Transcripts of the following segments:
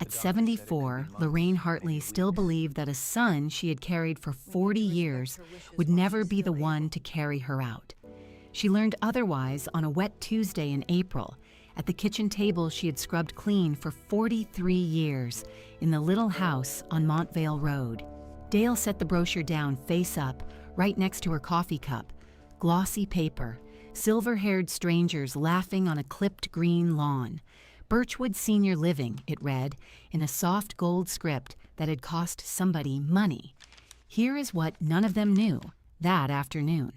At 74, Lorraine Hartley still believed that a son she had carried for 40 years would never be the one to carry her out. She learned otherwise on a wet Tuesday in April at the kitchen table she had scrubbed clean for 43 years in the little house on Montvale Road. Dale set the brochure down face up, right next to her coffee cup. Glossy paper, silver-haired strangers laughing on a clipped green lawn. Birchwood Senior Living, it read, in a soft gold script that had cost somebody money. Here is what none of them knew that afternoon.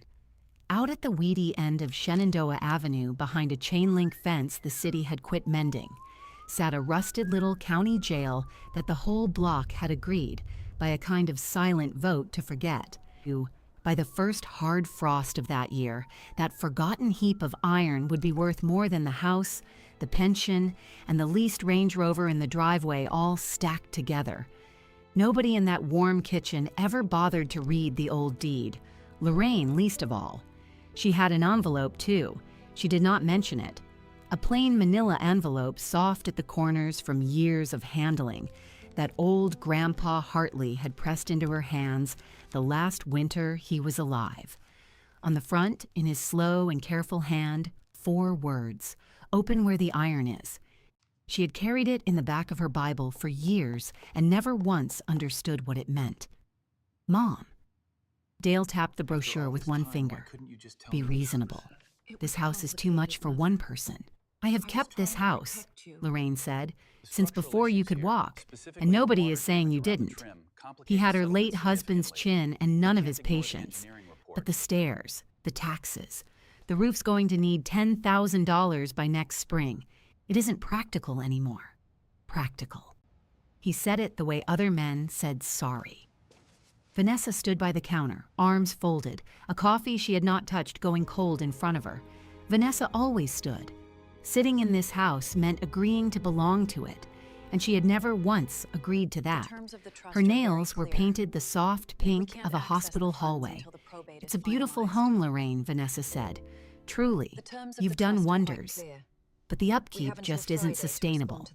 Out at the weedy end of Shenandoah Avenue, behind a chain-link fence the city had quit mending, sat a rusted little county jail that the whole block had agreed, by a kind of silent vote, to forget. By the first hard frost of that year, that forgotten heap of iron would be worth more than the house, the pension, and the leased Range Rover in the driveway all stacked together. Nobody in that warm kitchen ever bothered to read the old deed, Lorraine least of all. She had an envelope, too. She did not mention it. A plain manila envelope, soft at the corners from years of handling, that old Grandpa Hartley had pressed into her hands the last winter he was alive. On the front, in his slow and careful hand, 4 words, "Open where the iron is." She had carried it in the back of her Bible for years and never once understood what it meant. Mom. Dale tapped the brochure with one finger. Be reasonable. This house is too much for one person. I have kept this house, Lorraine said, since before you could walk, and nobody is saying you didn't. He had her late husband's chin and none of his patience. But the stairs, the taxes, the roof's going to need $10,000 by next spring. It isn't practical anymore. Practical. He said it the way other men said sorry. Vanessa stood by the counter, arms folded, a coffee she had not touched going cold in front of her. Vanessa always stood. Sitting in this house meant agreeing to belong to it, and she had never once agreed to that. Her nails were painted the soft pink of a hospital hallway. It's a beautiful home, Lorraine, Vanessa said. Truly, you've done wonders. But the upkeep just isn't sustainable.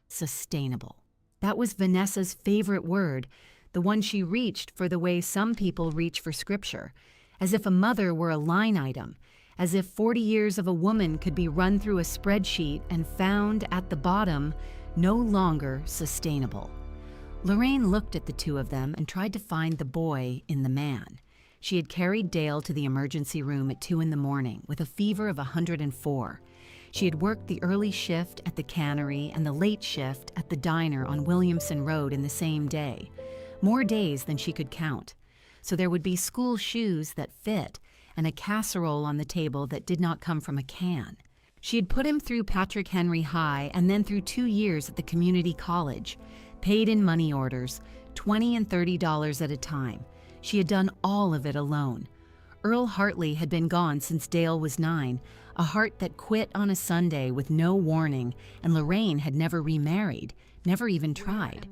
Sustainable. That was Vanessa's favorite word, the one she reached for the way some people reach for scripture, as if a mother were a line item, as if 40 years of a woman could be run through a spreadsheet and found at the bottom no longer sustainable. Lorraine looked at the two of them and tried to find the boy in the man. She had carried Dale to the emergency room at 2 a.m. with a fever of 104. She had worked the early shift at the cannery and the late shift at the diner on Williamson Road in the same day. More days than she could count. So there would be school shoes that fit and a casserole on the table that did not come from a can. She had put him through Patrick Henry High and then through 2 years at the community college, paid in money orders, $20 and $30 at a time. She had done all of it alone. Earl Hartley had been gone since Dale was 9, a heart that quit on a Sunday with no warning, and Lorraine had never remarried, never even tried.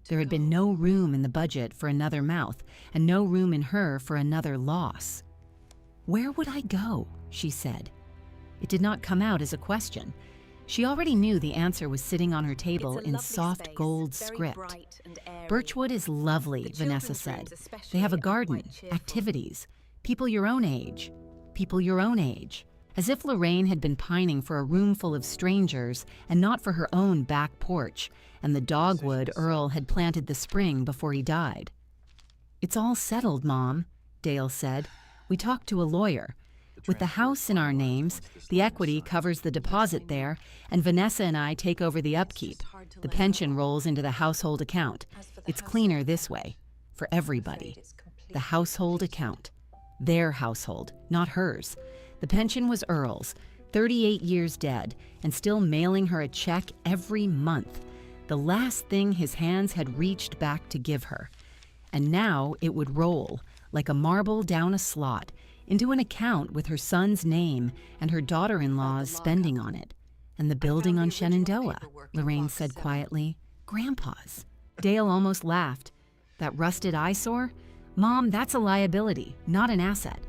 There had been no room in the budget for another mouth, and no room in her for another loss. Where would I go? She said. It did not come out as a question. She already knew the answer was sitting on her table in soft gold script. Birchwood is lovely, Vanessa said. They have a garden, activities, people your own age, people your own age. As if Lorraine had been pining for a room full of strangers and not for her own back porch and the dogwood Earl had planted the spring before he died. It's all settled, Mom, Dale said. We talked to a lawyer. With the house in our names, the equity covers the deposit there, and Vanessa and I take over the upkeep. The pension rolls into the household account. It's cleaner this way, for everybody. The household account. Their household, not hers. The pension was Earl's, 38 years dead, and still mailing her a check every month. The last thing his hands had reached back to give her. And now it would roll, like a marble down a slot, into an account with her son's name and her daughter-in-law's spending on it. And the building on Shenandoah, Lorraine said quietly. Grandpa's. Dale almost laughed. That rusted eyesore? Mom, that's a liability, not an asset.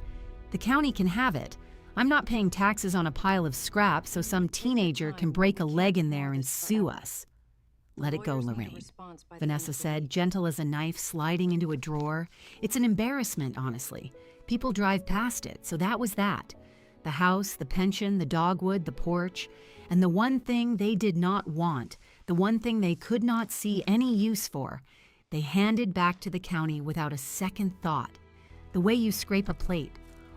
The county can have it. I'm not paying taxes on a pile of scrap so some teenager can break a leg in there and sue us. Let it go, Lorraine," Vanessa said, gentle as a knife sliding into a drawer. "It's an embarrassment, honestly. People drive past it, so that was that. The house, the pension, the dogwood, the porch, and the one thing they did not want, the one thing they could not see any use for, they handed back to the county without a second thought. The way you scrape a plate.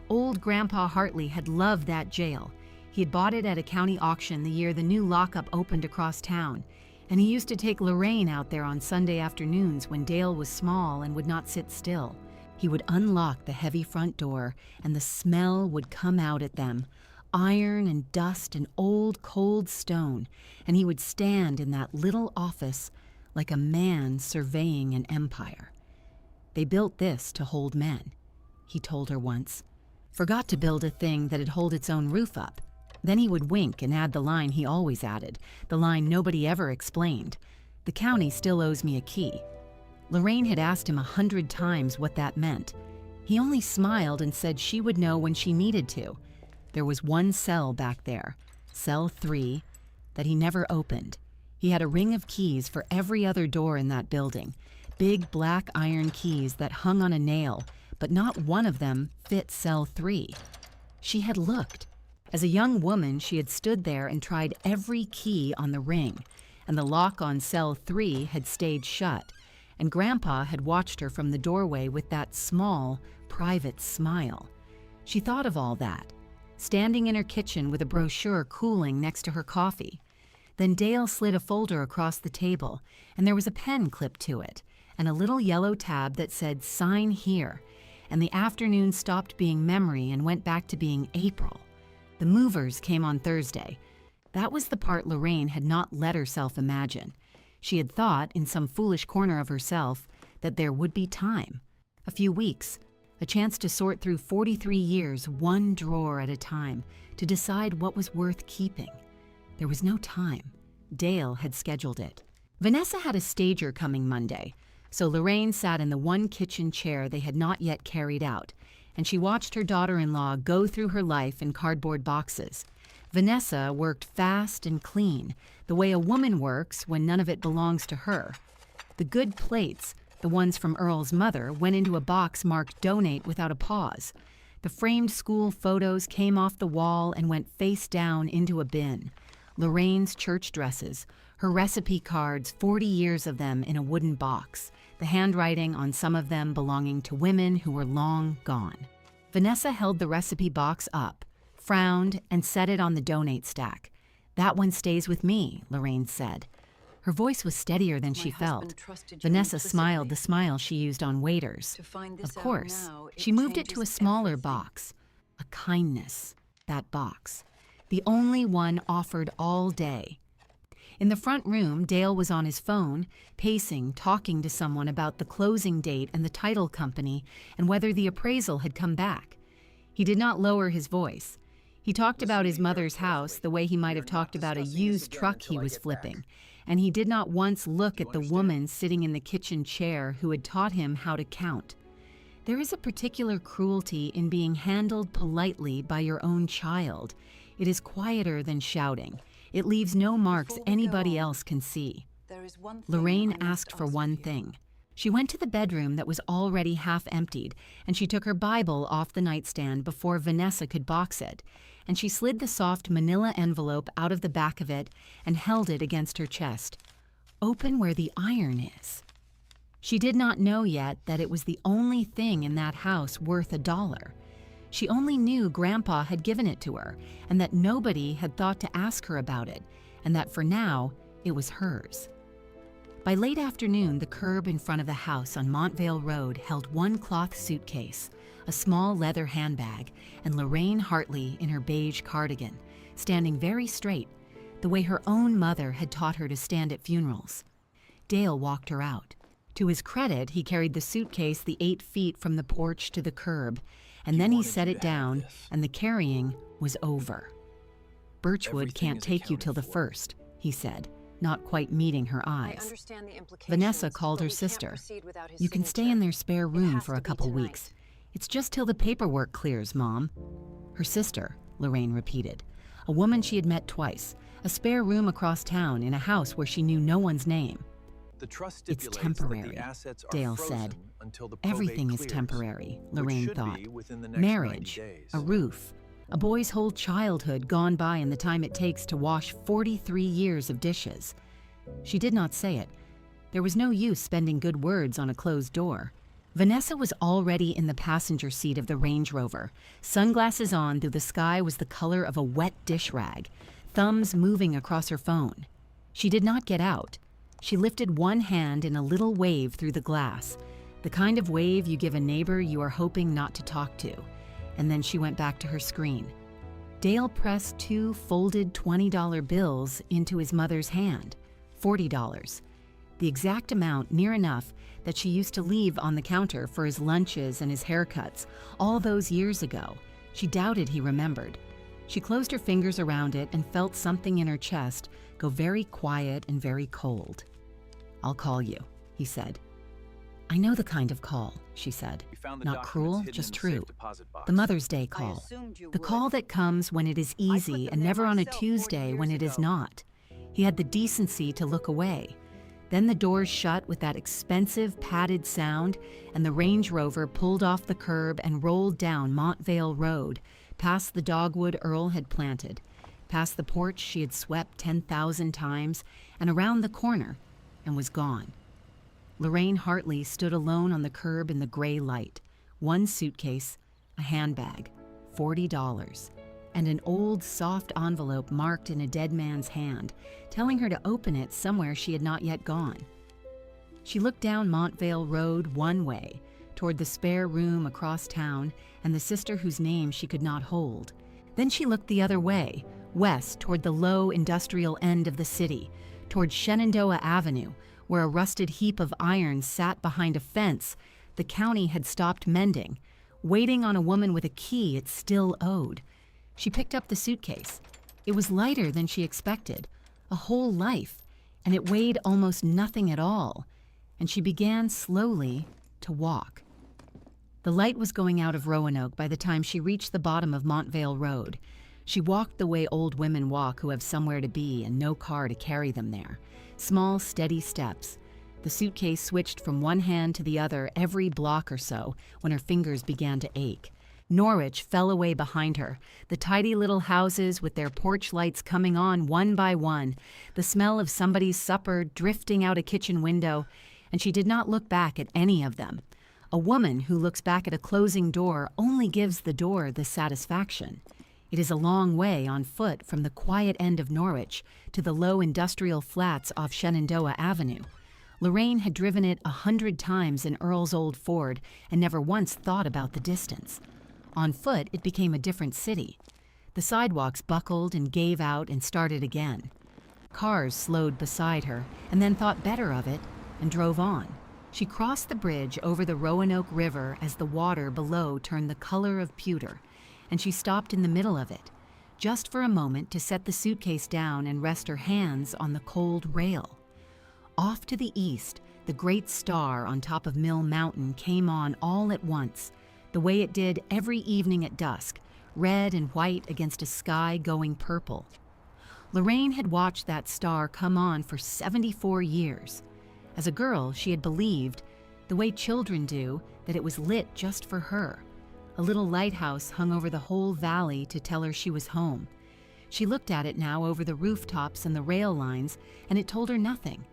Old Grandpa Hartley had loved that jail. He had bought it at a county auction the year the new lockup opened across town, and he used to take Lorraine out there on Sunday afternoons when Dale was small and would not sit still. He would unlock the heavy front door, and the smell would come out at them, iron and dust and old cold stone, and he would stand in that little office like a man surveying an empire. They built this to hold men," he told her once. "Forgot to build a thing that'd hold its own roof up." Then he would wink and add the line he always added, the line nobody ever explained. "The county still owes me a key." Lorraine had asked him 100 times what that meant. He only smiled and said she would know when she needed to. There was one cell back there, cell 3, that he never opened. He had a ring of keys for every other door in that building, big black iron keys that hung on a nail, but not one of them fit cell 3. She had looked. As a young woman, she had stood there and tried every key on the ring, and the lock on cell 3 had stayed shut, and Grandpa had watched her from the doorway with that small, private smile. She thought of all that, standing in her kitchen with a brochure cooling next to her coffee. Then Dale slid a folder across the table, and there was a pen clipped to it, and a little yellow tab that said, "Sign here," and the afternoon stopped being memory and went back to being April. The movers came on Thursday. That was the part Lorraine had not let herself imagine. She had thought, in some foolish corner of herself, that there would be time. A few weeks, a chance to sort through 43 years, one drawer at a time, to decide what was worth keeping. There was no time. Dale had scheduled it. Vanessa had a stager coming Monday, so Lorraine sat in the one kitchen chair they had not yet carried out, and she watched her daughter-in-law go through her life in cardboard boxes. Vanessa worked fast and clean, the way a woman works when none of it belongs to her. The good plates, the ones from Earl's mother, went into a box marked "Donate" without a pause. The framed school photos came off the wall and went face down into a bin. Lorraine's church dresses, her recipe cards, 40 years of them in a wooden box, the handwriting on some of them belonging to women who were long gone. Vanessa held the recipe box up, frowned, and set it on the "Donate" stack. "That one stays with me," Lorraine said. Her voice was steadier than she felt. Vanessa smiled the smile she used on waiters. Of course, she moved it to a smaller box. A kindness, that box. The only one offered all day. In the front room, Dale was on his phone, pacing, talking to someone about the closing date and the title company and whether the appraisal had come back. He did not lower his voice. He talked about his mother's house the way he might have talked about a used truck he was flipping, and he did not once look at the woman sitting in the kitchen chair who had taught him how to count. There is a particular cruelty in being handled politely by your own child. It is quieter than shouting. It leaves no marks anybody else can see. Lorraine asked for one thing. She went to the bedroom that was already half emptied, and she took her Bible off the nightstand before Vanessa could box it, and she slid the soft manila envelope out of the back of it and held it against her chest. "Open where the iron is." She did not know yet that it was the only thing in that house worth $1. She only knew Grandpa had given it to her, and that nobody had thought to ask her about it, and that for now, it was hers. By late afternoon, the curb in front of the house on Montvale Road held one cloth suitcase, a small leather handbag, and Lorraine Hartley in her beige cardigan, standing very straight, the way her own mother had taught her to stand at funerals. Dale walked her out. To his credit, he carried the suitcase the 8 feet from the porch to the curb, and then he set it down, and the carrying was over. "Birchwood can't take you till the 1st, he said, not quite meeting her eyes. Vanessa called her sister. "You can stay in their spare room for a couple weeks. It's just till the paperwork clears, Mom." Her sister, Lorraine repeated. A woman she had met twice, A spare room across town in a house where she knew no one's name. The trust It's stipulates that temporary, the assets are Dale frozen said. until the probate Everything is clears, temporary, which Lorraine should thought. be within the next Marriage, 90 days. a roof, a boy's whole childhood gone by in the time it takes to wash 43 years of dishes. She did not say it. There was no use spending good words on a closed door. Vanessa was already in the passenger seat of the Range Rover. Sunglasses on, though the sky was the color of a wet dish rag, thumbs moving across her phone. She did not get out. She lifted one hand in a little wave through the glass, the kind of wave you give a neighbor you are hoping not to talk to, and then she went back to her screen. Dale pressed 2 folded $20 bills into his mother's hand, $40, the exact amount near enough that she used to leave on the counter for his lunches and his haircuts all those years ago. She doubted he remembered. She closed her fingers around it and felt something in her chest go very quiet and very cold. "I'll call you," he said. "I know the kind of call," she said. Not cruel, just true. The Mother's Day call. The call that comes when it is easy and never on a Tuesday when it is not. He had the decency to look away. Then the doors shut with that expensive padded sound, and the Range Rover pulled off the curb and rolled down Montvale Road, past the dogwood Earl had planted, past the porch she had swept 10,000 times, and around the corner, and was gone. Lorraine Hartley stood alone on the curb in the gray light. One suitcase, a handbag, $40, and an old soft envelope marked in a dead man's hand, telling her to open it somewhere she had not yet gone. She looked down Montvale Road one way, toward the spare room across town and the sister whose name she could not hold. Then she looked the other way, west toward the low industrial end of the city, toward Shenandoah Avenue, where a rusted heap of iron sat behind a fence the county had stopped mending, waiting on a woman with a key it still owed. She picked up the suitcase. It was lighter than she expected, a whole life, and it weighed almost nothing at all, and she began slowly to walk. The light was going out of Roanoke by the time she reached the bottom of Montvale Road. She walked the way old women walk who have somewhere to be and no car to carry them there. Small, steady steps. The suitcase switched from one hand to the other every block or so when her fingers began to ache. Norwich fell away behind her, the tidy little houses with their porch lights coming on one by one, the smell of somebody's supper drifting out a kitchen window, and she did not look back at any of them. A woman who looks back at a closing door only gives the door the satisfaction. It is a long way on foot from the quiet end of Norwich to the low industrial flats off Shenandoah Avenue. Lorraine had driven it 100 times in Earl's old Ford and never once thought about the distance. On foot, it became a different city. The sidewalks buckled and gave out and started again. Cars slowed beside her and then thought better of it and drove on. She crossed the bridge over the Roanoke River as the water below turned the color of pewter, and she stopped in the middle of it, just for a moment to set the suitcase down and rest her hands on the cold rail. Off to the east, the great star on top of Mill Mountain came on all at once, the way it did every evening at dusk, red and white against a sky going purple. Lorraine had watched that star come on for 74 years. As a girl, she had believed, the way children do, that it was lit just for her. A little lighthouse hung over the whole valley to tell her she was home. She looked at it now over the rooftops and the rail lines, and it told her nothing.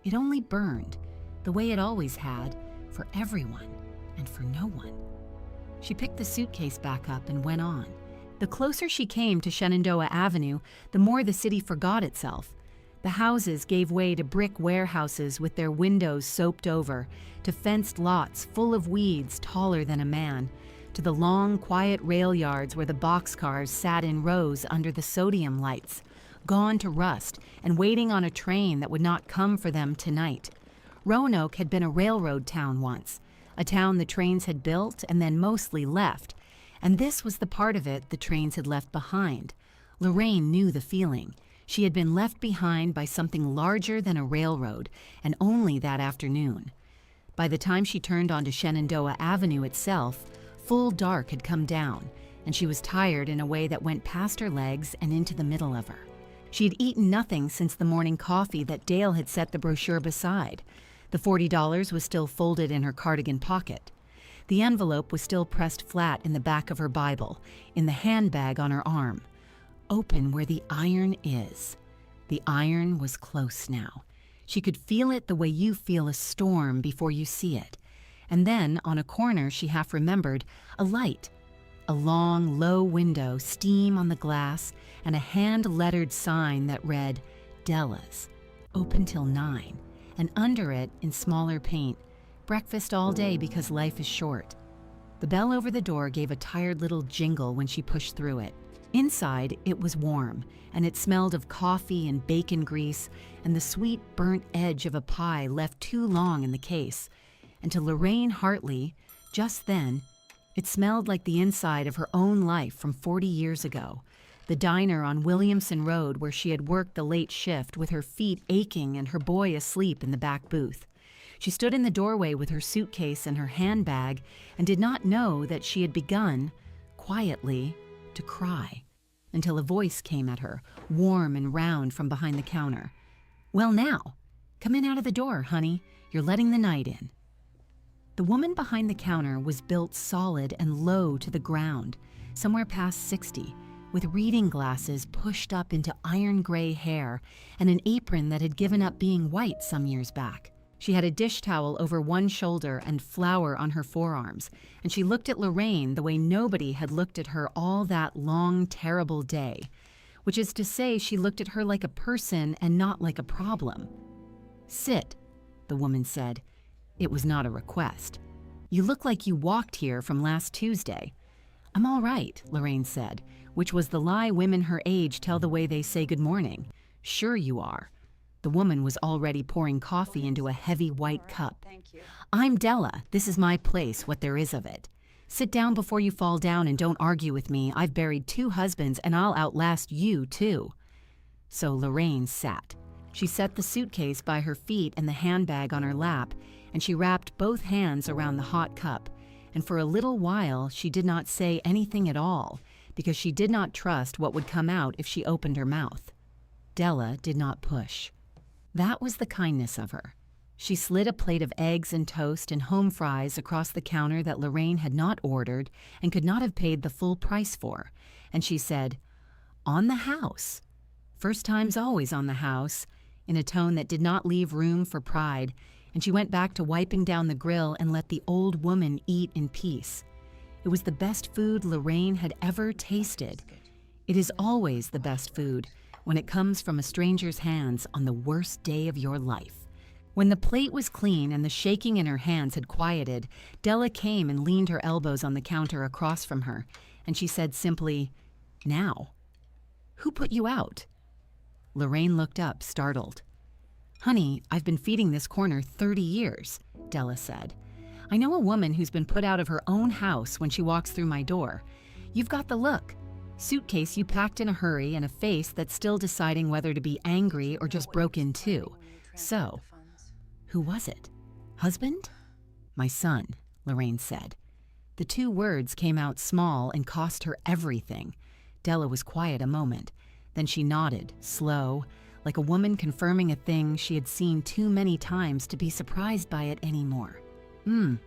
It only burned, the way it always had, for everyone and for no one. She picked the suitcase back up and went on. The closer she came to Shenandoah Avenue, the more the city forgot itself. The houses gave way to brick warehouses with their windows soaped over, to fenced lots full of weeds taller than a man, to the long, quiet rail yards where the boxcars sat in rows under the sodium lights, gone to rust and waiting on a train that would not come for them tonight. Roanoke had been a railroad town once, a town the trains had built and then mostly left, and this was the part of it the trains had left behind. Lorraine knew the feeling. She had been left behind by something larger than a railroad, and only that afternoon. By the time she turned onto Shenandoah Avenue itself, full dark had come down, and she was tired in a way that went past her legs and into the middle of her. She had eaten nothing since the morning coffee that Dale had set the brochure beside. The $40 was still folded in her cardigan pocket. The envelope was still pressed flat in the back of her Bible, in the handbag on her arm. Open where the iron is. The iron was close now. She could feel it the way you feel a storm before you see it. And then, on a corner she half remembered, a light. A long, low window, steam on the glass, and a hand-lettered sign that read, Della's, open till 9, and under it, in smaller paint, breakfast all day because life is short. The bell over the door gave a tired little jingle when she pushed through it. Inside, it was warm, and it smelled of coffee and bacon grease and the sweet burnt edge of a pie left too long in the case. And to Lorraine Hartley, just then, it smelled like the inside of her own life from 40 years ago, the diner on Williamson Road where she had worked the late shift with her feet aching and her boy asleep in the back booth. She stood in the doorway with her suitcase and her handbag and did not know that she had begun, quietly, to cry, until a voice came at her, warm and round from behind the counter. Well now, come in out of the door, honey. You're letting the night in. The woman behind the counter was built solid and low to the ground, somewhere past 60, with reading glasses pushed up into iron gray hair and an apron that had given up being white some years back. She had a dish towel over one shoulder and flour on her forearms, and she looked at Lorraine the way nobody had looked at her all that long, terrible day, which is to say she looked at her like a person and not like a problem. Sit, the woman said. It was not a request. You look like you walked here from last Tuesday. I'm all right, Lorraine said, which was the lie women her age tell the way they say good morning. Sure you are. The woman was already pouring coffee into a heavy white cup. I'm Della. This is my place, what there is of it. Sit down before you fall down and don't argue with me. I've buried 2 husbands and I'll outlast you too. So Lorraine sat. She set the suitcase by her feet and the handbag on her lap, and she wrapped both hands around the hot cup, and for a little while she did not say anything at all, because she did not trust what would come out if she opened her mouth. Della did not push. That was the kindness of her. She slid a plate of eggs and toast and home fries across the counter that Lorraine had not ordered and could not have paid the full price for, and she said, On the house. First time's always on the house, in a tone that did not leave room for pride, and she went back to wiping down the grill and let the old woman eat in peace. It was the best food Lorraine had ever tasted. It is always the best food when it comes from a stranger's hands on the worst day of your life. When the plate was clean and the shaking in her hands had quieted, Della came and leaned her elbows on the counter across from her, and she said simply, Now. Who put you out? Lorraine looked up, startled. Honey, I've been feeding this corner 30 years, Della said. I know a woman who's been put out of her own house when she walks through my door. You've got the look. Suitcase you packed in a hurry and a face that's still deciding whether to be angry or just broke in two. So, who was it? Husband? My son, Lorraine said. The 2 words came out small and cost her everything. Della was quiet a moment. Then she nodded, slow, like a woman confirming a thing she had seen too many times to be surprised by it anymore.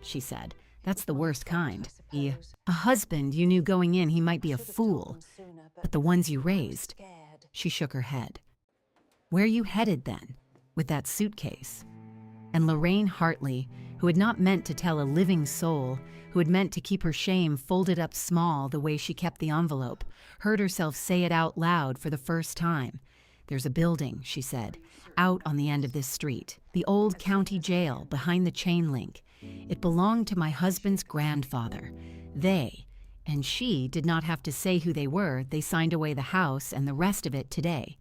She said. That's the worst kind. A husband you knew going in he might be a fool. But the ones you raised. She shook her head. Where you headed then, with that suitcase? And Lorraine Hartley, who had not meant to tell a living soul, who had meant to keep her shame folded up small the way she kept the envelope, heard herself say it out loud for the first time. There's a building, she said, out on the end of this street, the old county jail behind the chain link. It belonged to my husband's grandfather. They, and she, did not have to say who they were. They signed away the house and the rest of it today.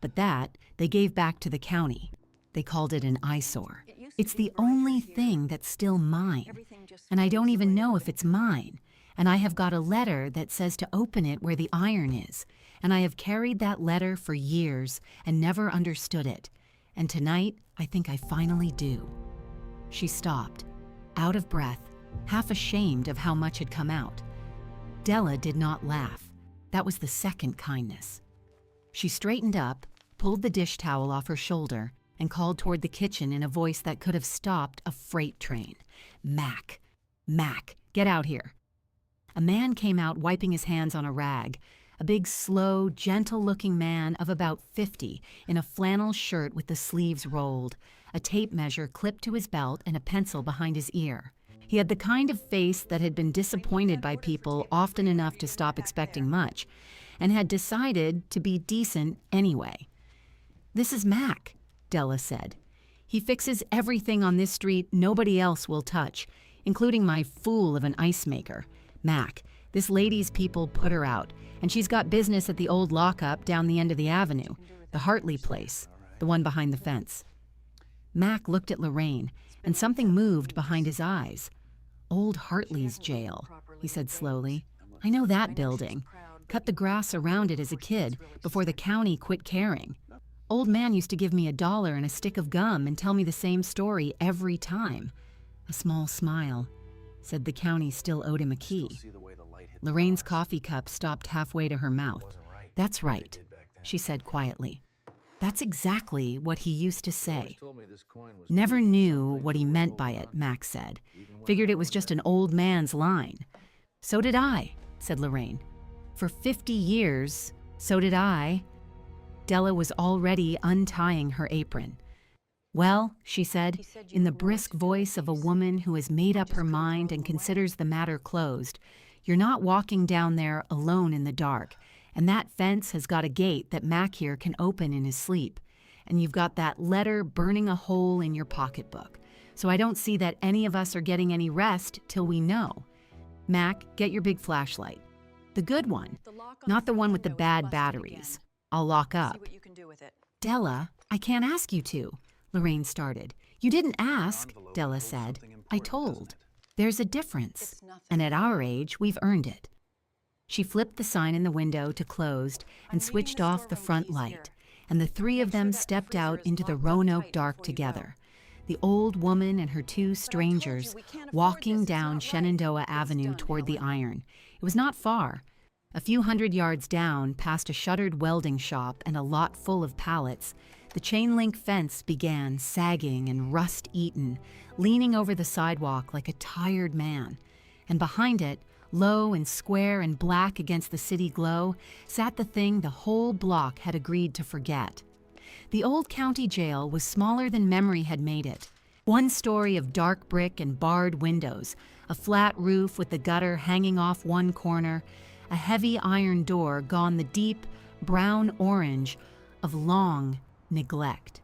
But that they gave back to the county. They called it an eyesore. It's the only thing that's still mine. And I don't even know if it's mine. And I have got a letter that says to open it where the iron is. And I have carried that letter for years and never understood it. And tonight, I think I finally do. She stopped, out of breath, half ashamed of how much had come out. Della did not laugh. That was the second kindness. She straightened up, pulled the dish towel off her shoulder and called toward the kitchen in a voice that could have stopped a freight train. "Mac, Mac, get out here." A man came out wiping his hands on a rag, a big, slow, gentle-looking man of about 50 in a flannel shirt with the sleeves rolled, a tape measure clipped to his belt and a pencil behind his ear. He had the kind of face that had been disappointed by people often enough to stop expecting much, and had decided to be decent anyway. "This is Mac," Della said. "He fixes everything on this street nobody else will touch, including my fool of an ice maker. Mac, this lady's people put her out, and she's got business at the old lockup down the end of the avenue, the Hartley place, the one behind the fence." Mac looked at Lorraine, and something moved behind his eyes. "Old Hartley's jail," he said slowly. "I know that building. Cut the grass around it as a kid before the county quit caring. Old man used to give me $1 and a stick of gum and tell me the same story every time." A small smile said the county still owed him a key. Lorraine's coffee cup stopped halfway to her mouth. "That's right," she said quietly. "That's exactly what he used to say." "Never knew what he meant by it," Max said. "Figured it was just an old man's line." "So did I," said Lorraine. "For 50 years, so did I." Della was already untying her apron. "Well," she said, in the brisk voice of a woman who has made up her mind and considers the matter closed, "you're not walking down there alone in the dark, and that fence has got a gate that Mac here can open in his sleep, and you've got that letter burning a hole in your pocketbook. So I don't see that any of us are getting any rest till we know. Mac, get your big flashlight. The good one, not the one with the bad batteries. I'll lock up." "Della, I can't ask you to," Lorraine started. "You didn't ask," Della said. "I told. There's a difference, and at our age, we've earned it." She flipped the sign in the window to closed and switched off the front light, and the three of them stepped out into the Roanoke dark together. The old woman and her two strangers walking down Shenandoah Avenue toward the iron. It was not far. A few hundred yards down, past a shuttered welding shop and a lot full of pallets, the chain-link fence began sagging and rust-eaten, leaning over the sidewalk like a tired man. And behind it, low and square and black against the city glow, sat the thing the whole block had agreed to forget. The old county jail was smaller than memory had made it. One story of dark brick and barred windows, a flat roof with the gutter hanging off one corner, a heavy iron door gone the deep brown orange of long neglect.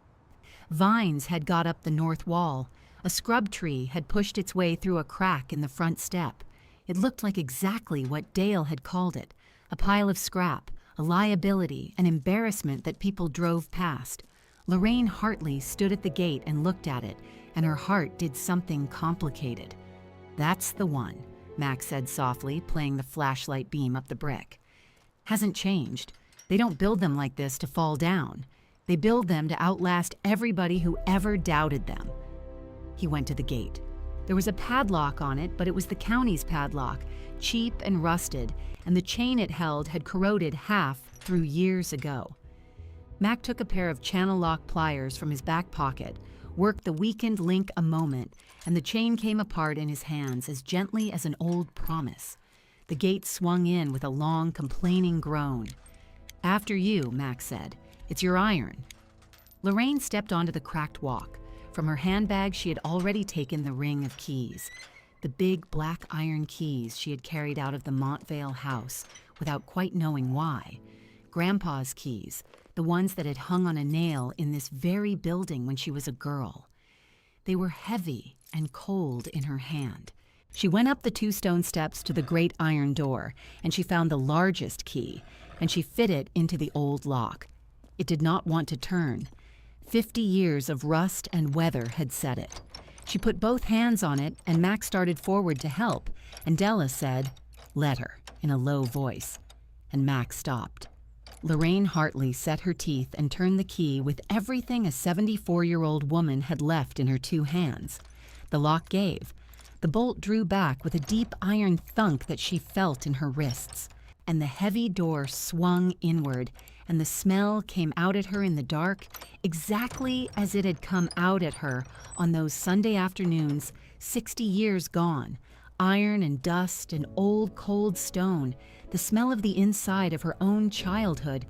Vines had got up the north wall. A scrub tree had pushed its way through a crack in the front step. It looked like exactly what Dale had called it, a pile of scrap, a liability, an embarrassment that people drove past. Lorraine Hartley stood at the gate and looked at it, and her heart did something complicated. "That's the one," Max said softly, playing the flashlight beam up the brick. "Hasn't changed. They don't build them like this to fall down. They build them to outlast everybody who ever doubted them." He went to the gate. There was a padlock on it, but it was the county's padlock, cheap and rusted, and the chain it held had corroded half through years ago. Mac took a pair of channel lock pliers from his back pocket, worked the weakened link a moment, and the chain came apart in his hands as gently as an old promise. The gate swung in with a long, complaining groan. "After you," Mac said. "It's your iron." Lorraine stepped onto the cracked walk. From her handbag, she had already taken the ring of keys. The big black iron keys she had carried out of the Montvale house without quite knowing why. Grandpa's keys, the ones that had hung on a nail in this very building when she was a girl. They were heavy and cold in her hand. She went up the 2 stone steps to the great iron door, and she found the largest key, and she fit it into the old lock. It did not want to turn. 50 years of rust and weather had set it. She put both hands on it, and Max started forward to help, and Della said, "Let her," in a low voice, and Max stopped. Lorraine Hartley set her teeth and turned the key with everything a 74-year-old woman had left in her 2 hands. The lock gave. The bolt drew back with a deep iron thunk that she felt in her wrists. and the heavy door swung inward, and the smell came out at her in the dark exactly as it had come out at her on those Sunday afternoons 60 years gone. Iron and dust and old cold stone, the smell of the inside of her own childhood,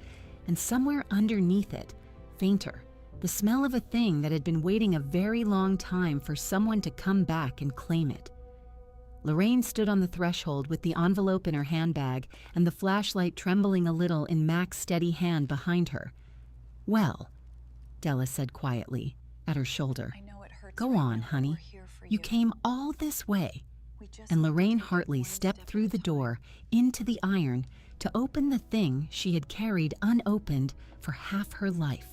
and somewhere underneath it, fainter, the smell of a thing that had been waiting a very long time for someone to come back and claim it. Lorraine stood on the threshold with the envelope in her handbag and the flashlight trembling a little in Mac's steady hand behind her. "Well," Della said quietly, at her shoulder. "Go on, honey. You came all this way." And Lorraine Hartley stepped through the door into the iron to open the thing she had carried unopened for half her life.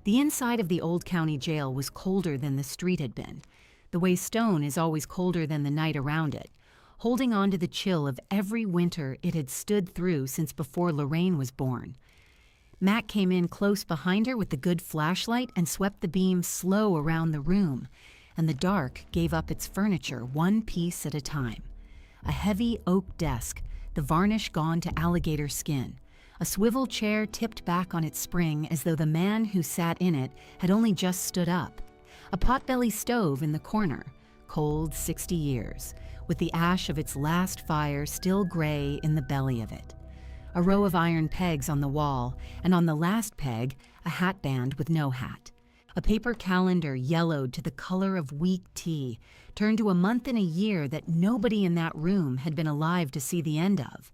The inside of the old county jail was colder than the street had been, the way stone is always colder than the night around it, holding on to the chill of every winter it had stood through since before Lorraine was born. Mac came in close behind her with the good flashlight and swept the beam slow around the room, and the dark gave up its furniture one piece at a time. A heavy oak desk, the varnish gone to alligator skin, a swivel chair tipped back on its spring as though the man who sat in it had only just stood up, a potbelly stove in the corner, cold 60 years, with the ash of its last fire still gray in the belly of it. A row of iron pegs on the wall, and on the last peg, a hatband with no hat. A paper calendar yellowed to the color of weak tea, turned to a month in a year that nobody in that room had been alive to see the end of.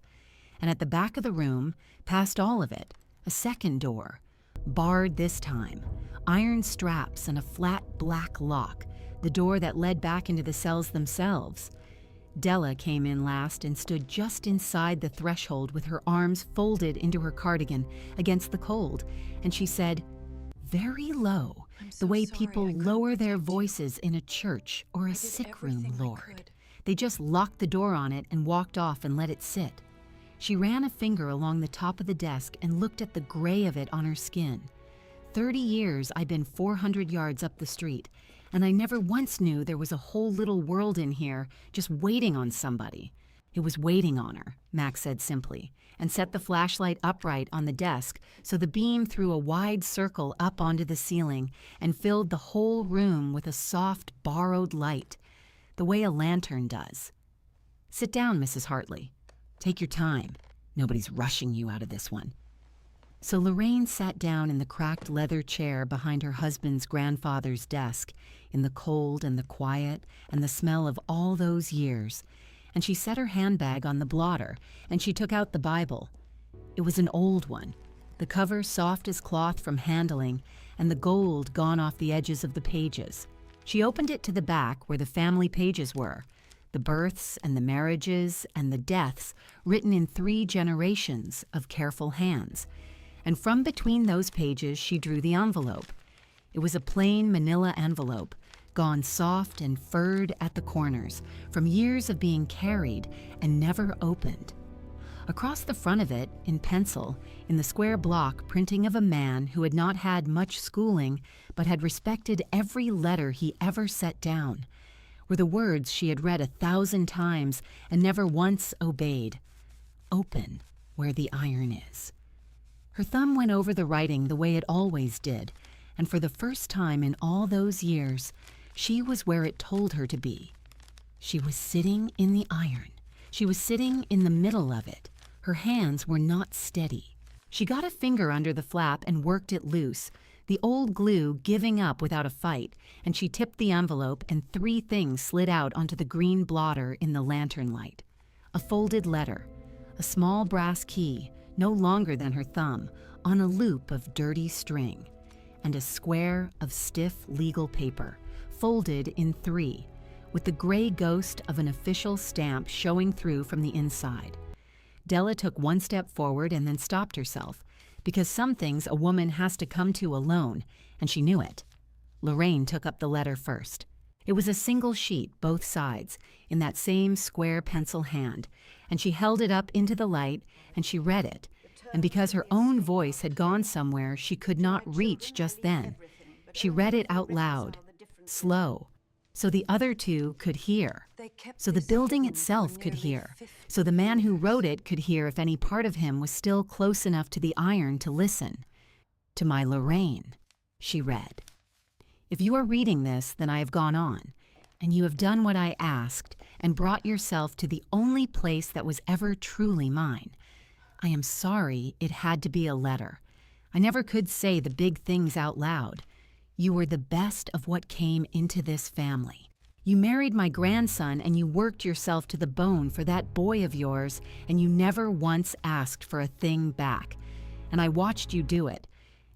And at the back of the room, past all of it, a second door, barred this time, iron straps and a flat black lock, the door that led back into the cells themselves. Della came in last and stood just inside the threshold with her arms folded into her cardigan against the cold, and she said, very low, the way people lower their voices in a church or a sick room, Lord. They just locked the door on it and walked off and let it sit. She ran a finger along the top of the desk and looked at the gray of it on her skin. 30 years I'd been 400 yards up the street, and I never once knew there was a whole little world in here just waiting on somebody. It was waiting on her, Mac said simply, and set the flashlight upright on the desk so the beam threw a wide circle up onto the ceiling and filled the whole room with a soft, borrowed light, the way a lantern does. "Sit down, Mrs. Hartley. Take your time. Nobody's rushing you out of this one." So Lorraine sat down in the cracked leather chair behind her husband's grandfather's desk, in the cold and the quiet and the smell of all those years, and she set her handbag on the blotter, and she took out the Bible. It was an old one, the cover soft as cloth from handling, and the gold gone off the edges of the pages. She opened it to the back where the family pages were, the births and the marriages and the deaths written in 3 generations of careful hands. And from between those pages she drew the envelope. It was a plain manila envelope, gone soft and furred at the corners from years of being carried and never opened. Across the front of it, in pencil, in the square block printing of a man who had not had much schooling but had respected every letter he ever set down, were the words she had read 1,000 times and never once obeyed. "Open where the iron is." Her thumb went over the writing the way it always did, and for the first time in all those years, she was where it told her to be. She was sitting in the iron. She was sitting in the middle of it. Her hands were not steady. She got a finger under the flap and worked it loose, the old glue giving up without a fight, and she tipped the envelope and 3 things slid out onto the green blotter in the lantern light. A folded letter, a small brass key, no longer than her thumb, on a loop of dirty string, and a square of stiff legal paper, folded in 3, with the gray ghost of an official stamp showing through from the inside. Della took 1 step forward and then stopped herself, because some things a woman has to come to alone, and she knew it. Lorraine took up the letter first. It was a single sheet, both sides, in that same square pencil hand, and she held it up into the light, and she read it, and because her own voice had gone somewhere she could not reach just then, she read it out loud, slow, so the other two could hear. So the building itself could hear. So the man who wrote it could hear if any part of him was still close enough to the iron to listen. To my Lorraine, she read. If you are reading this, then I have gone on, and you have done what I asked and brought yourself to the only place that was ever truly mine. I am sorry it had to be a letter. I never could say the big things out loud. You were the best of what came into this family. You married my grandson and you worked yourself to the bone for that boy of yours, and you never once asked for a thing back. And I watched you do it.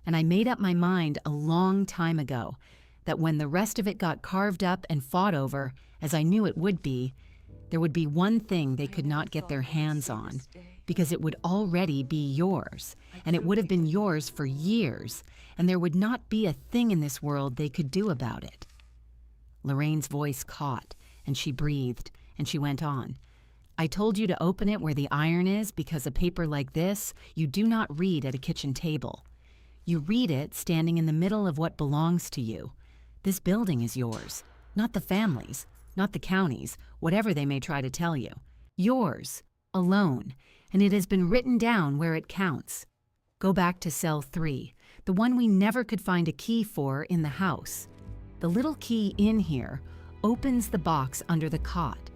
And I made up my mind a long time ago that when the rest of it got carved up and fought over, as I knew it would be, there would be one thing they could not get their hands on, because it would already be yours, and it would have been yours for years, and there would not be a thing in this world they could do about it. Lorraine's voice caught, and she breathed, and she went on. I told you to open it where the iron is because a paper like this you do not read at a kitchen table. You read it standing in the middle of what belongs to you. This building is yours, not the family's, not the county's, whatever they may try to tell you. Yours, alone, and it has been written down where it counts. Go back to cell 3, the one we never could find a key for in the house. The little key in here opens the box under the cot.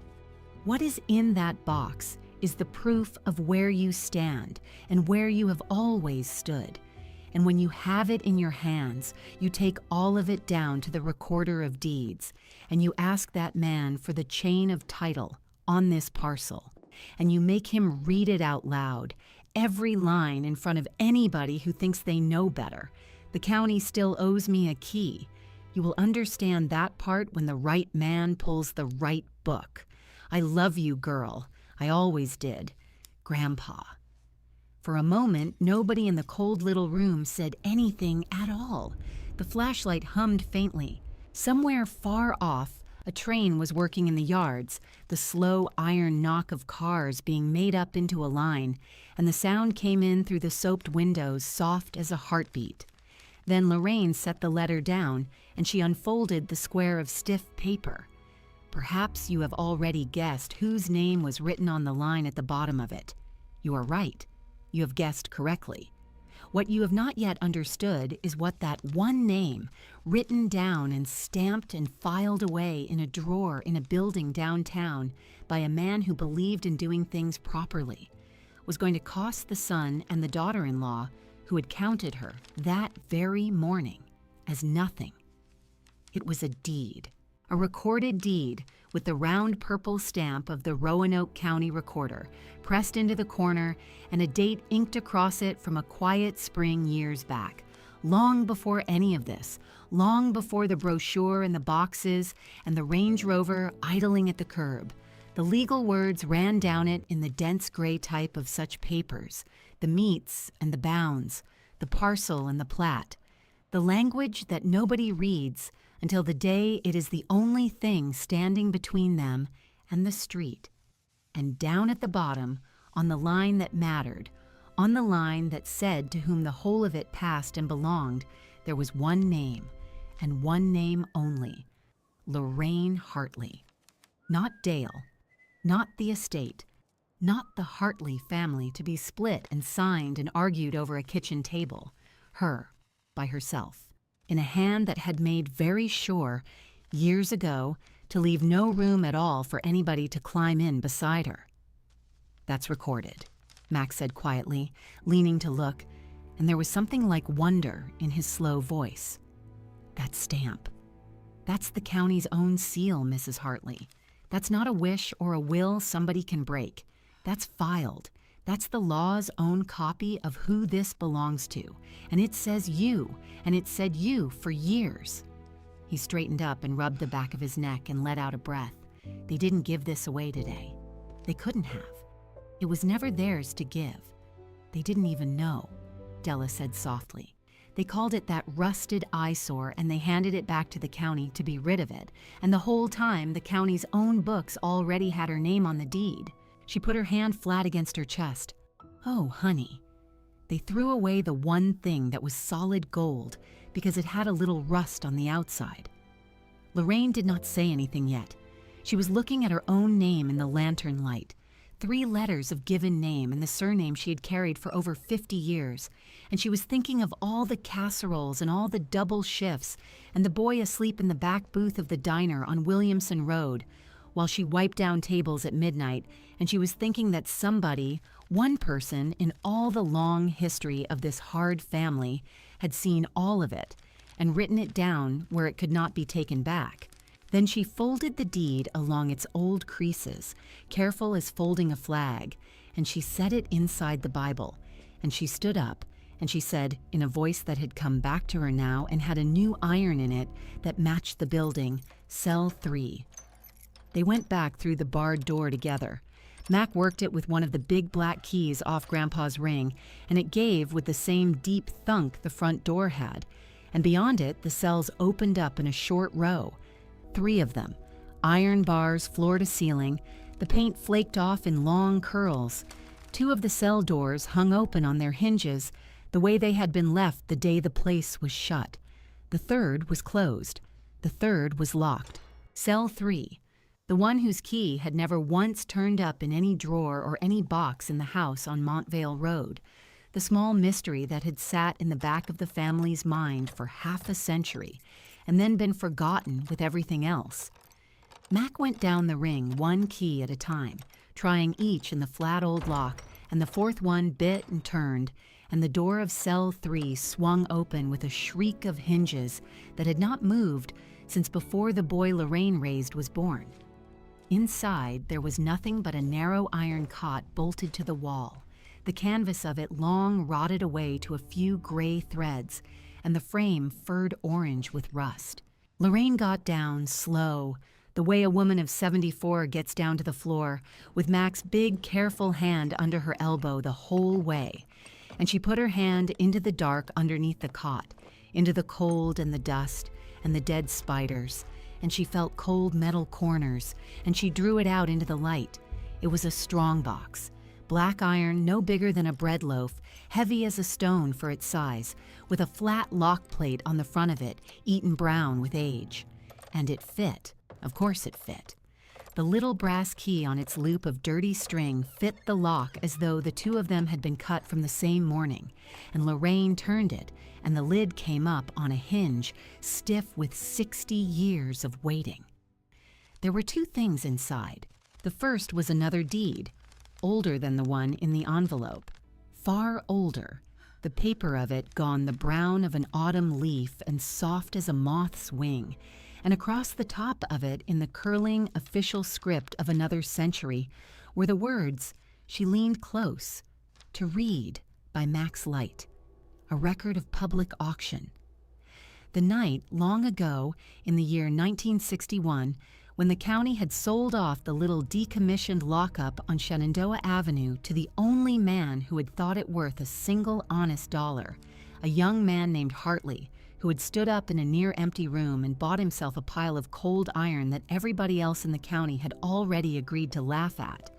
What is in that box is the proof of where you stand and where you have always stood. And when you have it in your hands, you take all of it down to the recorder of deeds, and you ask that man for the chain of title on this parcel, and you make him read it out loud, every line in front of anybody who thinks they know better. The county still owes me a key. You will understand that part when the right man pulls the right book. I love you, girl. I always did. Grandpa. For a moment, nobody in the cold little room said anything at all. The flashlight hummed faintly. Somewhere far off, a train was working in the yards, the slow iron knock of cars being made up into a line, and the sound came in through the soaped windows, soft as a heartbeat. Then Lorraine set the letter down, and she unfolded the square of stiff paper. Perhaps you have already guessed whose name was written on the line at the bottom of it. You are right. You have guessed correctly. What you have not yet understood is what that one name, written down and stamped and filed away in a drawer in a building downtown by a man who believed in doing things properly, was going to cost the son and the daughter-in-law who had counted her that very morning as nothing. It was a deed, a recorded deed with the round purple stamp of the Roanoke County Recorder pressed into the corner and a date inked across it from a quiet spring years back, long before any of this, long before the brochure and the boxes and the Range Rover idling at the curb. The legal words ran down it in the dense gray type of such papers, the meets and the bounds, the parcel and the plat, the language that nobody reads until the day it is the only thing standing between them and the street. And down at the bottom, on the line that mattered, on the line that said to whom the whole of it passed and belonged, there was one name, and one name only, Lorraine Hartley. Not Dale, not the estate, not the Hartley family to be split and signed and argued over a kitchen table. Her, by herself, in a hand that had made very sure, years ago, to leave no room at all for anybody to climb in beside her. That's recorded, Max said quietly, leaning to look, and there was something like wonder in his slow voice. That stamp. That's the county's own seal, Mrs. Hartley. That's not a wish or a will somebody can break. That's filed. That's the law's own copy of who this belongs to, and it says you, and it said you for years. He straightened up and rubbed the back of his neck and let out a breath. They didn't give this away today. They couldn't have. It was never theirs to give. They didn't even know, Della said softly. They called it that rusted eyesore, and they handed it back to the county to be rid of it, and the whole time the county's own books already had her name on the deed. She put her hand flat against her chest. Oh, honey. They threw away the one thing that was solid gold because it had a little rust on the outside. Lorraine did not say anything yet. She was looking at her own name in the lantern light. 3 letters of given name and the surname she had carried for over 50 years. And she was thinking of all the casseroles and all the double shifts and the boy asleep in the back booth of the diner on Williamson Road, while she wiped down tables at midnight, and she was thinking that somebody, one person in all the long history of this hard family, had seen all of it and written it down where it could not be taken back. Then she folded the deed along its old creases, careful as folding a flag, and she set it inside the Bible. And she stood up, and she said, in a voice that had come back to her now and had a new iron in it that matched the building, "Cell 3." They went back through the barred door together. Mac worked it with one of the big black keys off Grandpa's ring, and it gave with the same deep thunk the front door had. And beyond it, the cells opened up in a short row. 3 of them, iron bars floor to ceiling, the paint flaked off in long curls. 2 of the cell doors hung open on their hinges, the way they had been left the day the place was shut. The 3rd was closed. The 3rd was locked. Cell 3, the one whose key had never once turned up in any drawer or any box in the house on Montvale Road. The small mystery that had sat in the back of the family's mind for half a century, and then been forgotten with everything else. Mac went down the ring 1 key at a time, trying each in the flat old lock, and the 4th one bit and turned, and the door of cell 3 swung open with a shriek of hinges that had not moved since before the boy Lorraine raised was born. Inside, there was nothing but a narrow iron cot bolted to the wall, the canvas of it long rotted away to a few gray threads, and the frame furred orange with rust. Lorraine got down slow, the way a woman of 74 gets down to the floor, with Mac's big, careful hand under her elbow the whole way. And she put her hand into the dark underneath the cot, into the cold and the dust and the dead spiders, and she felt cold metal corners, and she drew it out into the light. It was a strong box. Black iron no bigger than a bread loaf, heavy as a stone for its size, with a flat lock plate on the front of it, eaten brown with age. And it fit. Of course it fit. The little brass key on its loop of dirty string fit the lock as though the 2 of them had been cut from the same morning, and Lorraine turned it, and the lid came up on a hinge, stiff with 60 years of waiting. There were 2 things inside. The first was another deed, older than the one in the envelope, far older, the paper of it gone the brown of an autumn leaf and soft as a moth's wing, and across the top of it in the curling official script of another century were the words, she leaned close, "To read by Mac's light, a record of public auction." The night, long ago, in the year 1961, when the county had sold off the little decommissioned lockup on Shenandoah Avenue to the only man who had thought it worth a single honest dollar, a young man named Hartley, who had stood up in a near-empty room and bought himself a pile of cold iron that everybody else in the county had already agreed to laugh at.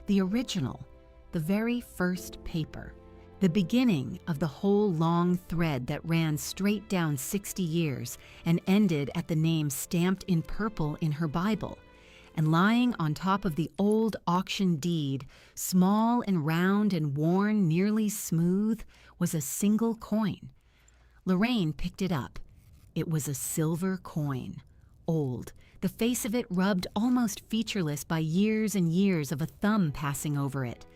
The original, the very first paper. The beginning of the whole long thread that ran straight down 60 years and ended at the name stamped in purple in her Bible. And lying on top of the old auction deed, small and round and worn nearly smooth, was a single coin. Lorraine picked it up. It was a silver coin, old, the face of it rubbed almost featureless by years and years of a thumb passing over it.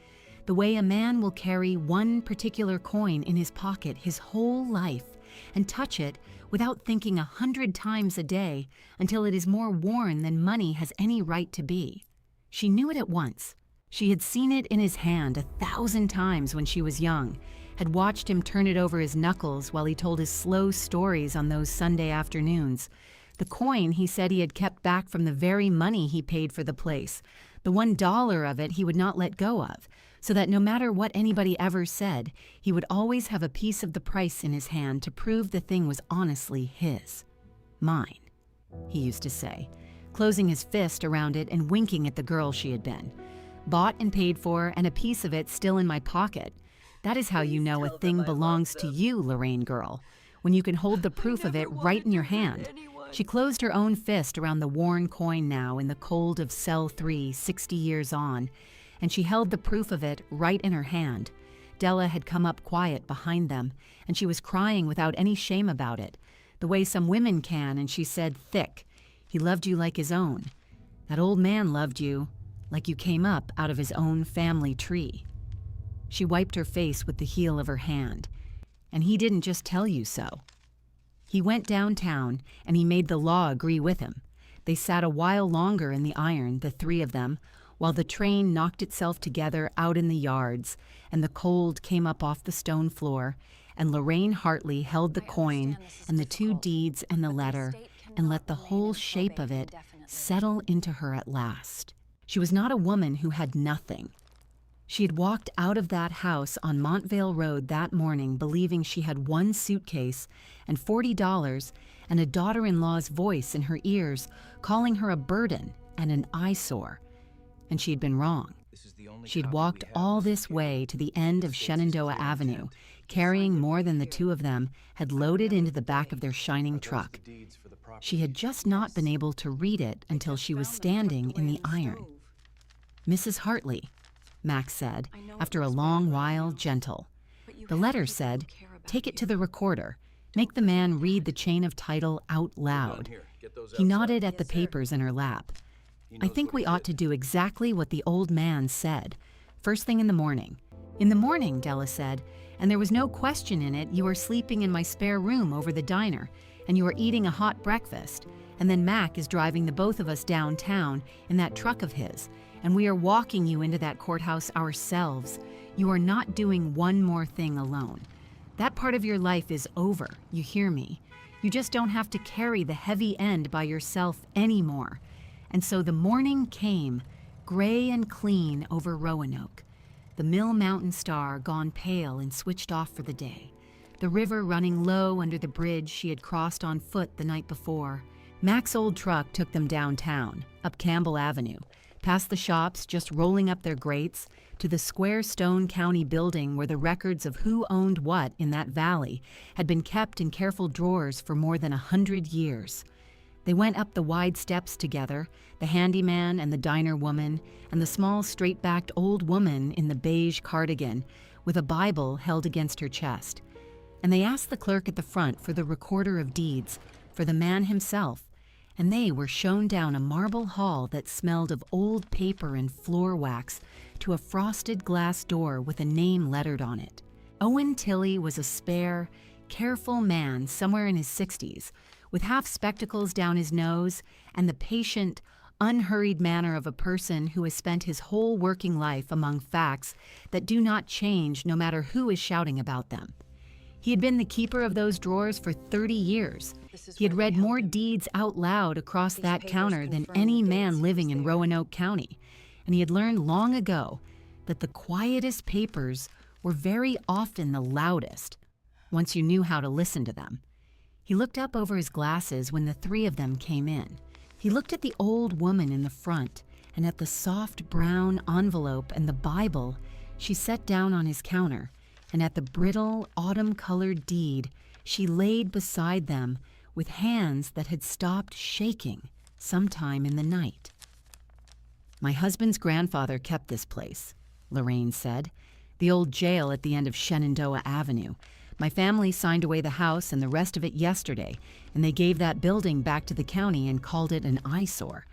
The way a man will carry one particular coin in his pocket his whole life and touch it without thinking 100 times a day until it is more worn than money has any right to be. She knew it at once. She had seen it in his hand 1,000 times when she was young, had watched him turn it over his knuckles while he told his slow stories on those Sunday afternoons. The coin he said he had kept back from the very money he paid for the place, the $1 of it he would not let go of, so that no matter what anybody ever said, he would always have a piece of the price in his hand to prove the thing was honestly his. Mine, he used to say, closing his fist around it and winking at the girl she had been. Bought and paid for, and a piece of it still in my pocket. That is how you know a thing belongs to you, Lorraine girl, when you can hold the proof of it right in your hand. She closed her own fist around the worn coin now in the cold of cell 3, 60 years on, and she held the proof of it right in her hand. Della had come up quiet behind them, and she was crying without any shame about it, the way some women can, and she said thick, "He loved you like his own. That old man loved you, like you came up out of his own family tree." She wiped her face with the heel of her hand. "And he didn't just tell you so. He went downtown, and he made the law agree with him. They sat a while longer in the iron, the three of them, while the train knocked itself together out in the yards, and the cold came up off the stone floor, and Lorraine Hartley held the coin and the 2 deeds and the letter, and let the whole shape of it settle into her at last. She was not a woman who had nothing. She had walked out of that house on Montvale Road that morning believing she had 1 suitcase and $40 and a daughter-in-law's voice in her ears calling her a burden and an eyesore. And she'd been wrong. She'd walked all this way to the end of Shenandoah Avenue, carrying more than the 2 of them had loaded into the back of their shining truck. She had just not been able to read it until she was standing in the iron. "Mrs. Hartley," Max said, after a long while, gentle. The letter said, "Take it to the recorder. Make the man read the chain of title out loud." He nodded at the papers in her lap. "I think we ought to do exactly what the old man said. First thing in the morning." "In the morning," Della said, "and there was no question in it. You are sleeping in my spare room over the diner, and you are eating a hot breakfast. And then Mac is driving the both of us downtown in that truck of his, and we are walking you into that courthouse ourselves. You are not doing one more thing alone. That part of your life is over, you hear me? You just don't have to carry the heavy end by yourself anymore." And so the morning came, gray and clean over Roanoke. The Mill Mountain star gone pale and switched off for the day. The river running low under the bridge she had crossed on foot the night before. Mac's old truck took them downtown, up Campbell Avenue, past the shops just rolling up their grates, to the square stone county building where the records of who owned what in that valley had been kept in careful drawers for more than 100 years. They went up the wide steps together, the handyman and the diner woman, and the small straight-backed old woman in the beige cardigan, with a Bible held against her chest. And they asked the clerk at the front for the recorder of deeds, for the man himself, and they were shown down a marble hall that smelled of old paper and floor wax to a frosted glass door with a name lettered on it. Owen Tilley was a spare, careful man somewhere in his 60s, with half spectacles down his nose and the patient, unhurried manner of a person who has spent his whole working life among facts that do not change no matter who is shouting about them. He had been the keeper of those drawers for 30 years. He had read more deeds out loud across that counter than any man living in Roanoke County, and he had learned long ago that the quietest papers were very often the loudest, once you knew how to listen to them. He looked up over his glasses when the 3 of them came in. He looked at the old woman in the front and at the soft brown envelope and the Bible she set down on his counter, and at the brittle, autumn-colored deed she laid beside them with hands that had stopped shaking sometime in the night. "My husband's grandfather kept this place," Lorraine said, "the old jail at the end of Shenandoah Avenue. My family signed away the house and the rest of it yesterday, and they gave that building back to the county and called it an eyesore.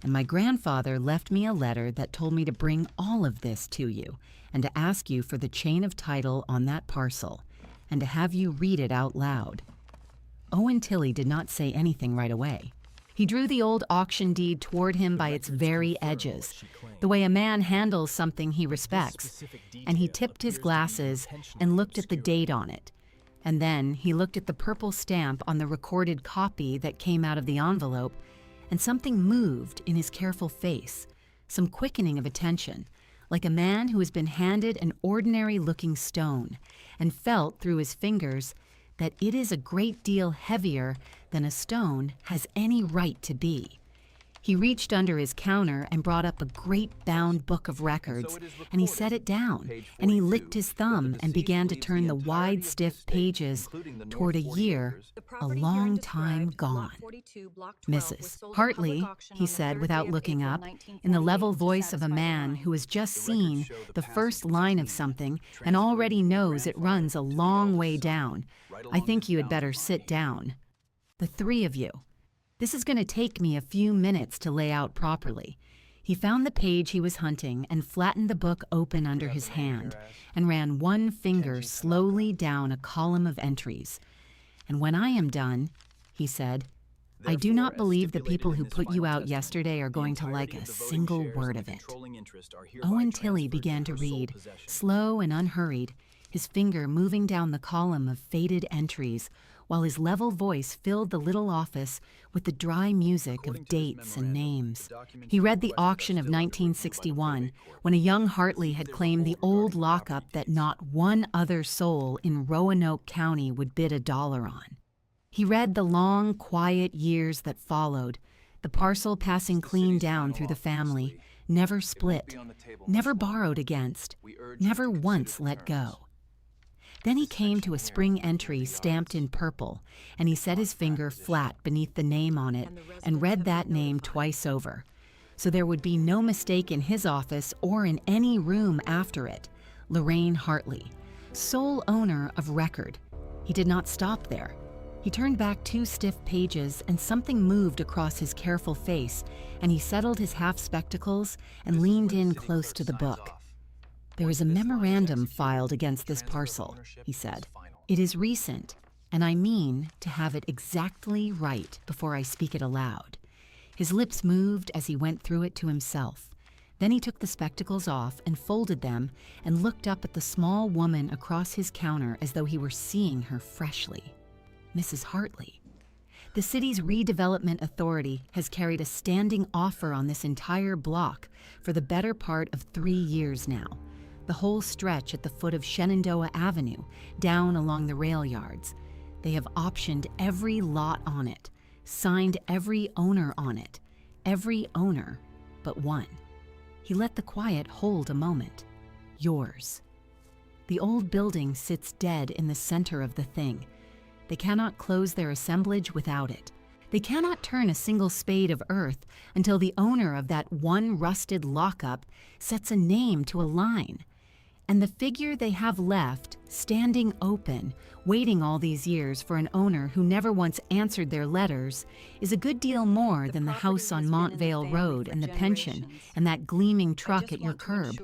And my grandfather left me a letter that told me to bring all of this to you and to ask you for the chain of title on that parcel and to have you read it out loud." Owen Tilley did not say anything right away. He drew the old auction deed toward him by its very edges, the way a man handles something he respects, and he tipped his glasses and looked at the date on it. And then he looked at the purple stamp on the recorded copy that came out of the envelope, and something moved in his careful face, some quickening of attention, like a man who has been handed an ordinary-looking stone and felt through his fingers that it is a great deal heavier than a stone has any right to be. He reached under his counter and brought up a great bound book of records, and he set it down, and he licked his thumb and began to turn the wide, stiff pages toward a year, a long time gone. Mrs. Hartley, he said without looking up, in the level voice of a man who has just seen the first line of something and already knows it runs a long way down. I think you had better sit down. The three of you. This is going to take me a few minutes to lay out properly. He found the page he was hunting and flattened the book open under his hand and ran one finger slowly down a column of entries. And when I am done, he said, I do not believe the people who put you out yesterday are going to like a single word of it. Owen Tilley began to read, slow and unhurried, his finger moving down the column of faded entries, while his level voice filled the little office with the dry music of dates and names. He read the auction of 1961, when a young Hartley had claimed the old lockup that not one other soul in Roanoke County would bid $1 on. He read the long, quiet years that followed, the parcel passing clean down through the family, never split, never borrowed against, never once let go. Then he came to a spring entry stamped in purple, and he set his finger flat beneath the name on it and read that name twice over. So there would be no mistake in his office or in any room after it. Lorraine Hartley, sole owner of record. He did not stop there. He turned back 2 stiff pages and something moved across his careful face, and he settled his half spectacles and leaned in close to the book. There is a memorandum filed against this parcel, he said. It is recent, and I mean to have it exactly right before I speak it aloud. His lips moved as he went through it to himself. Then he took the spectacles off and folded them and looked up at the small woman across his counter as though he were seeing her freshly. Mrs. Hartley. The city's redevelopment authority has carried a standing offer on this entire block for the better part of 3 years now. The whole stretch at the foot of Shenandoah Avenue, down along the rail yards. They have optioned every lot on it, signed every owner on it, every owner but one. He let the quiet hold a moment. Yours. The old building sits dead in the center of the thing. They cannot close their assemblage without it. They cannot turn a single spade of earth until the owner of that one rusted lockup sets a name to a line. And the figure they have left, standing open, waiting all these years for an owner who never once answered their letters, is a good deal more than the house on Montvale Road and the pension and that gleaming truck at your curb,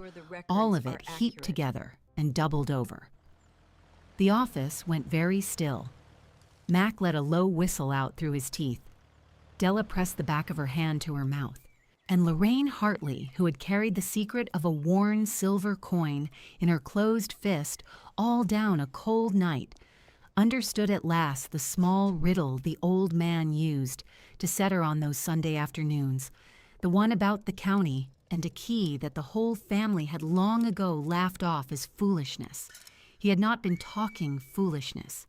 all of it heaped together and doubled over. The office went very still. Mac let a low whistle out through his teeth. Della pressed the back of her hand to her mouth. And Lorraine Hartley, who had carried the secret of a worn silver coin in her closed fist all down a cold night, understood at last the small riddle the old man used to set her on those Sunday afternoons, the one about the county and a key that the whole family had long ago laughed off as foolishness. He had not been talking foolishness.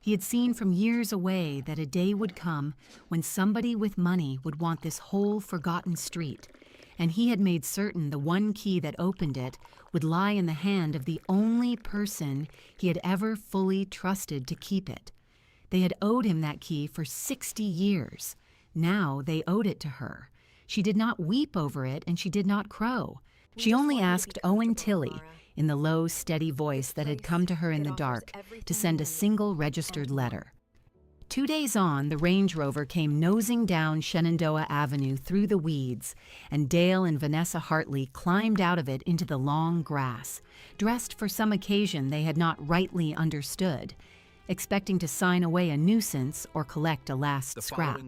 He had seen from years away that a day would come when somebody with money would want this whole forgotten street, and he had made certain the one key that opened it would lie in the hand of the only person he had ever fully trusted to keep it. They had owed him that key for 60 years. Now they owed it to her. She did not weep over it, and she did not crow. She only asked Owen Tilley, in the low, steady voice that had come to her in the dark, to send a single registered letter. 2 days on, the Range Rover came nosing down Shenandoah Avenue through the weeds, and Dale and Vanessa Hartley climbed out of it into the long grass, dressed for some occasion they had not rightly understood, expecting to sign away a nuisance or collect a last scrap.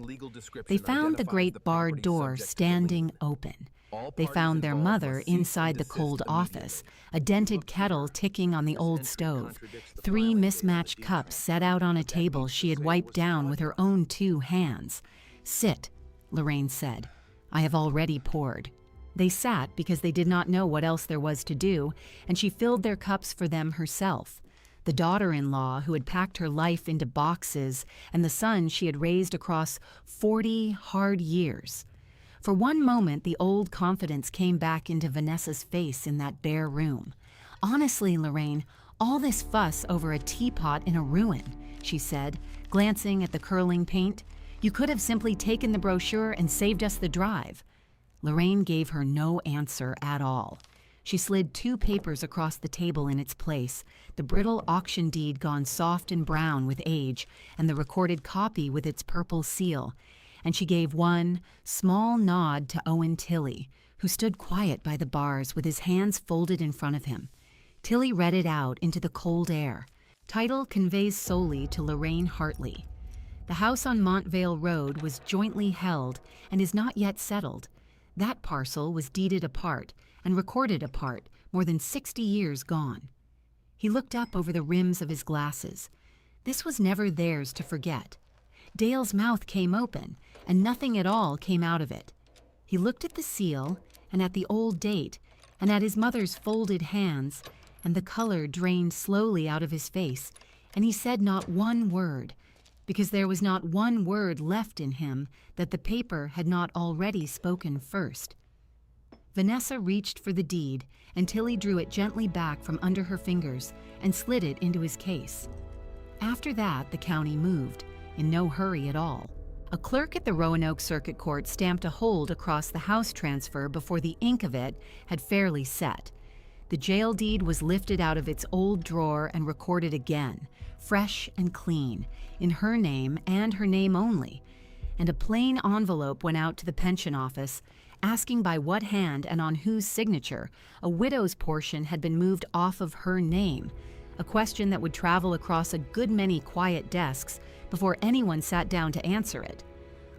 They found the great barred door standing open. They found their mother inside the cold office, a dented kettle ticking on the old stove, 3 mismatched cups set out on a table she had wiped down with her own 2 hands. "Sit," Lorraine said. "I have already poured." They sat because they did not know what else there was to do, and she filled their cups for them herself. The daughter-in-law who had packed her life into boxes, and the son she had raised across 40 hard years. For one moment, the old confidence came back into Vanessa's face in that bare room. "Honestly, Lorraine, all this fuss over a teapot in a ruin," she said, glancing at the curling paint. "You could have simply taken the brochure and saved us the drive." Lorraine gave her no answer at all. She slid 2 papers across the table in its place, the brittle auction deed gone soft and brown with age, and the recorded copy with its purple seal. And she gave one small nod to Owen Tilley, who stood quiet by the bars with his hands folded in front of him. Tilley read it out into the cold air. Title conveys solely to Lorraine Hartley. The house on Montvale Road was jointly held and is not yet settled. That parcel was deeded apart and recorded apart, more than 60 years gone. He looked up over the rims of his glasses. This was never theirs to forget. Dale's mouth came open, and nothing at all came out of it. He looked at the seal, and at the old date, and at his mother's folded hands, and the color drained slowly out of his face, and he said not one word, because there was not one word left in him that the paper had not already spoken first. Vanessa reached for the deed, and Tilley drew it gently back from under her fingers and slid it into his case. After that, the county moved, in no hurry at all. A clerk at the Roanoke Circuit Court stamped a hold across the house transfer before the ink of it had fairly set. The jail deed was lifted out of its old drawer and recorded again, fresh and clean, in her name and her name only, and a plain envelope went out to the pension office, asking by what hand and on whose signature a widow's portion had been moved off of her name, a question that would travel across a good many quiet desks before anyone sat down to answer it.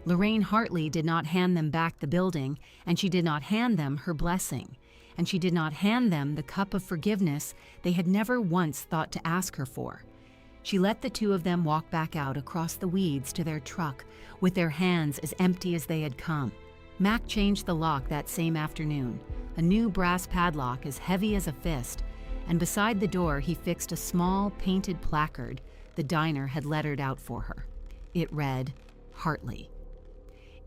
Lorraine Hartley did not hand them back the building, and she did not hand them her blessing, and she did not hand them the cup of forgiveness they had never once thought to ask her for. She let the 2 of them walk back out across the weeds to their truck with their hands as empty as they had come. Mac changed the lock that same afternoon, a new brass padlock as heavy as a fist, and beside the door he fixed a small painted placard the diner had lettered out for her. It read, "Hartley."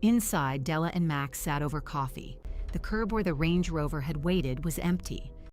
Inside, Della and Max sat over coffee. The curb where the Range Rover had waited was empty.